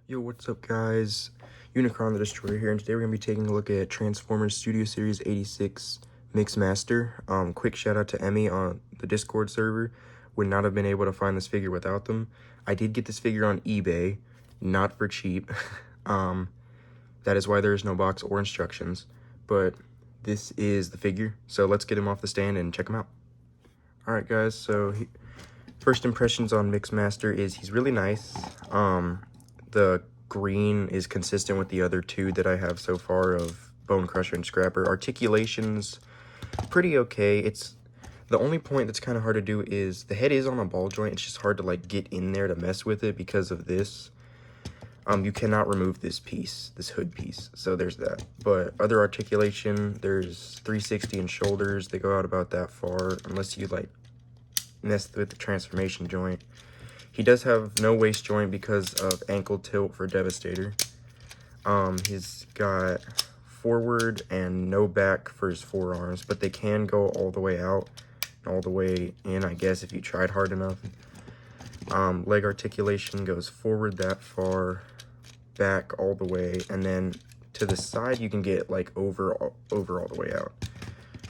Yo, what's up guys? Unicron the Destroyer here, and today we're going to be taking a look at Transformers Studio Series 86 Mixmaster. Quick shout out to Emmy on the Discord server. Would not have been able to find this figure without them. I did get this figure on eBay, not for cheap. That is why there is no box or instructions, but this is the figure. So let's get him off the stand and check him out. Alright guys, so first impressions on Mixmaster is he's really nice. The green is consistent with the other two that I have so far of Bone Crusher and Scrapper. Articulation's pretty okay. It's the only point that's kind of hard to do is the head is on a ball joint. It's just hard to like get in there to mess with it because of this. You cannot remove this piece, this hood piece. So there's that. But other articulation, there's 360 in shoulders. They go out about that far unless you like mess with the transformation joint. He does have no waist joint because of ankle tilt for Devastator. He's got forward and no back for his forearms, but they can go all the way out and all the way in, I guess, if you tried hard enough. Leg articulation goes forward that far, back all the way, and then to the side you can get like over all the way out.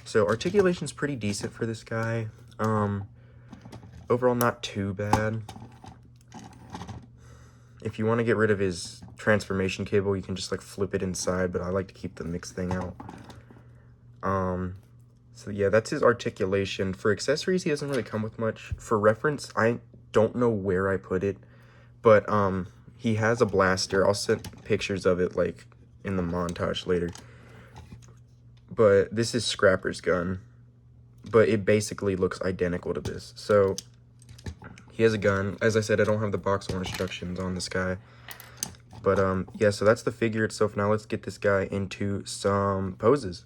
So articulation's pretty decent for this guy. Overall not too bad. If you want to get rid of his transformation cable, you can just like flip it inside, but I like to keep the mix thing out. So yeah, that's his articulation. For accessories, he doesn't really come with much. For reference, I don't know where I put it, but he has a blaster. I'll send pictures of it like in the montage later. But this is Scrapper's gun, but it basically looks identical to this. So he has a gun. As I said, I don't have the box or instructions on this guy. But yeah, so that's the figure itself. Now let's get this guy into some poses.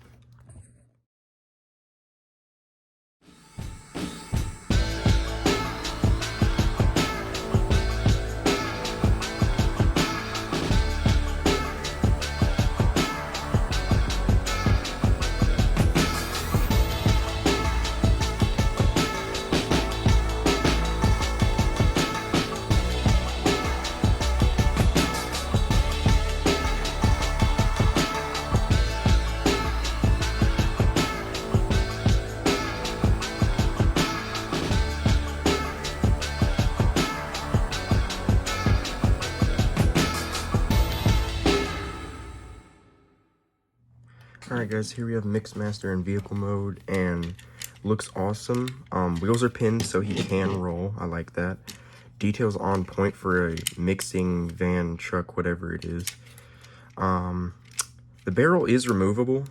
Alright guys, here we have Mixmaster in vehicle mode, and looks awesome. Wheels are pinned so he can roll. I like that. Details on point for a mixing van, truck, whatever it is. The barrel is removable.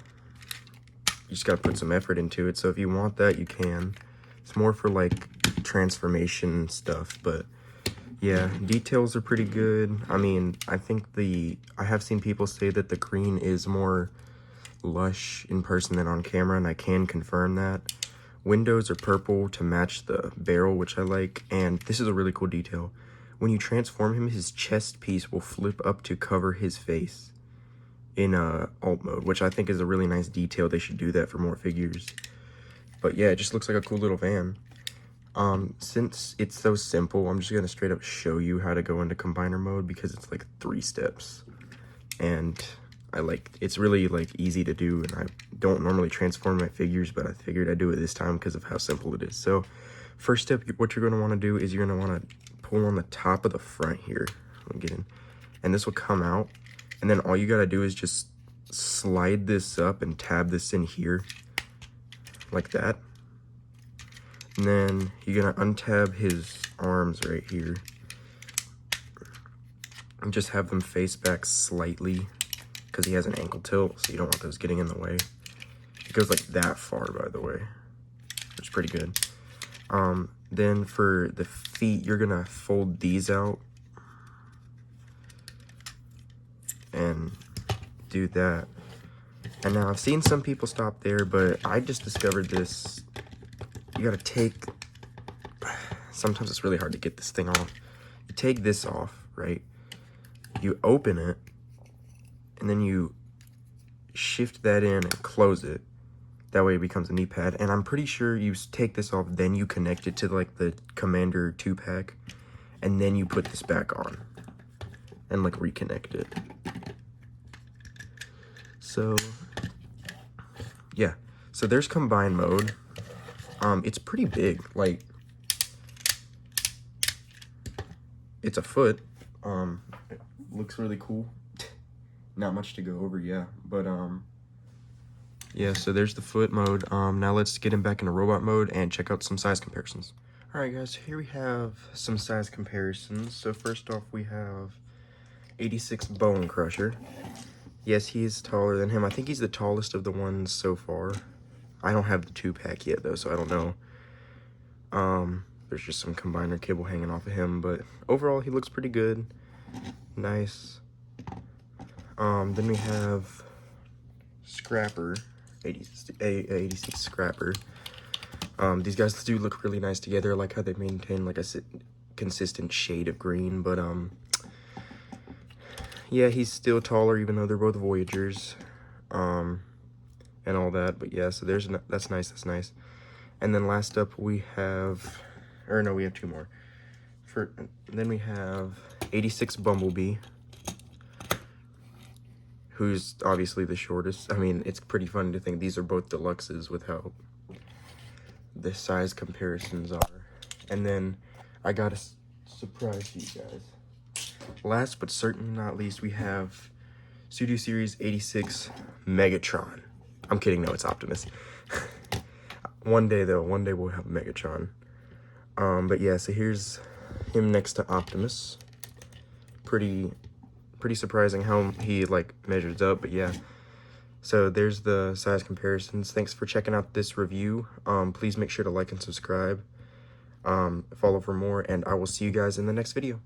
You just gotta put some effort into it, so if you want that, you can. It's more for like transformation stuff, but yeah, details are pretty good. I mean, I think I have seen people say that the green is more lush in person than on camera, and I can confirm that. Windows are purple to match the barrel, which I like, and this is a really cool detail. When you transform him, his chest piece will flip up to cover his face in alt mode, which I think is a really nice detail. They should do that for more figures. But yeah, it just looks like a cool little van. Since it's so simple, I'm just gonna straight up show you how to go into combiner mode because it's like 3 steps, and it's really like easy to do, and I don't normally transform my figures, but I figured I'd do it this time because of how simple it is. So first step, what you're going to want to do is you're going to want to pull on the top of the front here. Get in, and this will come out, and then all you got to do is just slide this up and tab this in here like that, and then you're going to untab his arms right here and just have them face back slightly, because he has an ankle tilt, so you don't want those getting in the way. It goes like that far, by the way, which is pretty good. Then for the feet, you're gonna fold these out and do that. And now I've seen some people stop there, but I just discovered this. You gotta take, sometimes it's really hard to get this thing off. You take this off, right? You open it, and then you shift that in and close it. That way it becomes a knee pad. And I'm pretty sure you take this off, then you connect it to like the Commander 2-pack, and then you put this back on. and like reconnect it. So yeah, so there's combine mode. It's pretty big, like it's a foot. It looks really cool. Not much to go over, yeah, but yeah, so there's the foot mode. Now let's get him back into robot mode and check out some size comparisons. All right, guys, here we have some size comparisons. So first off, we have 86 Bone Crusher. Yes, he's taller than him. I think he's the tallest of the ones so far. I don't have the 2-pack yet, though, so I don't know. There's just some combiner cable hanging off of him, but overall, he looks pretty good. Nice. Then we have Scrapper, 86 Scrapper. These guys do look really nice together. I like how they maintain like a consistent shade of green, but yeah, he's still taller even though they're both Voyagers, and all that. But yeah, so that's nice. And then last up we have, or no, we have 2 more. Then we have 86 Bumblebee, who's obviously the shortest. I mean, it's pretty funny to think these are both deluxes with how the size comparisons are. And then I got a surprise for you guys. Last but certainly not least, we have Studio Series 86 Megatron. I'm kidding, no, it's Optimus. One day we'll have Megatron. But yeah, so here's him next to Optimus. Pretty surprising how he like measures up, but yeah. So there's the size comparisons. Thanks for checking out this review. Please make sure to like and subscribe. Follow for more, and I will see you guys in the next video.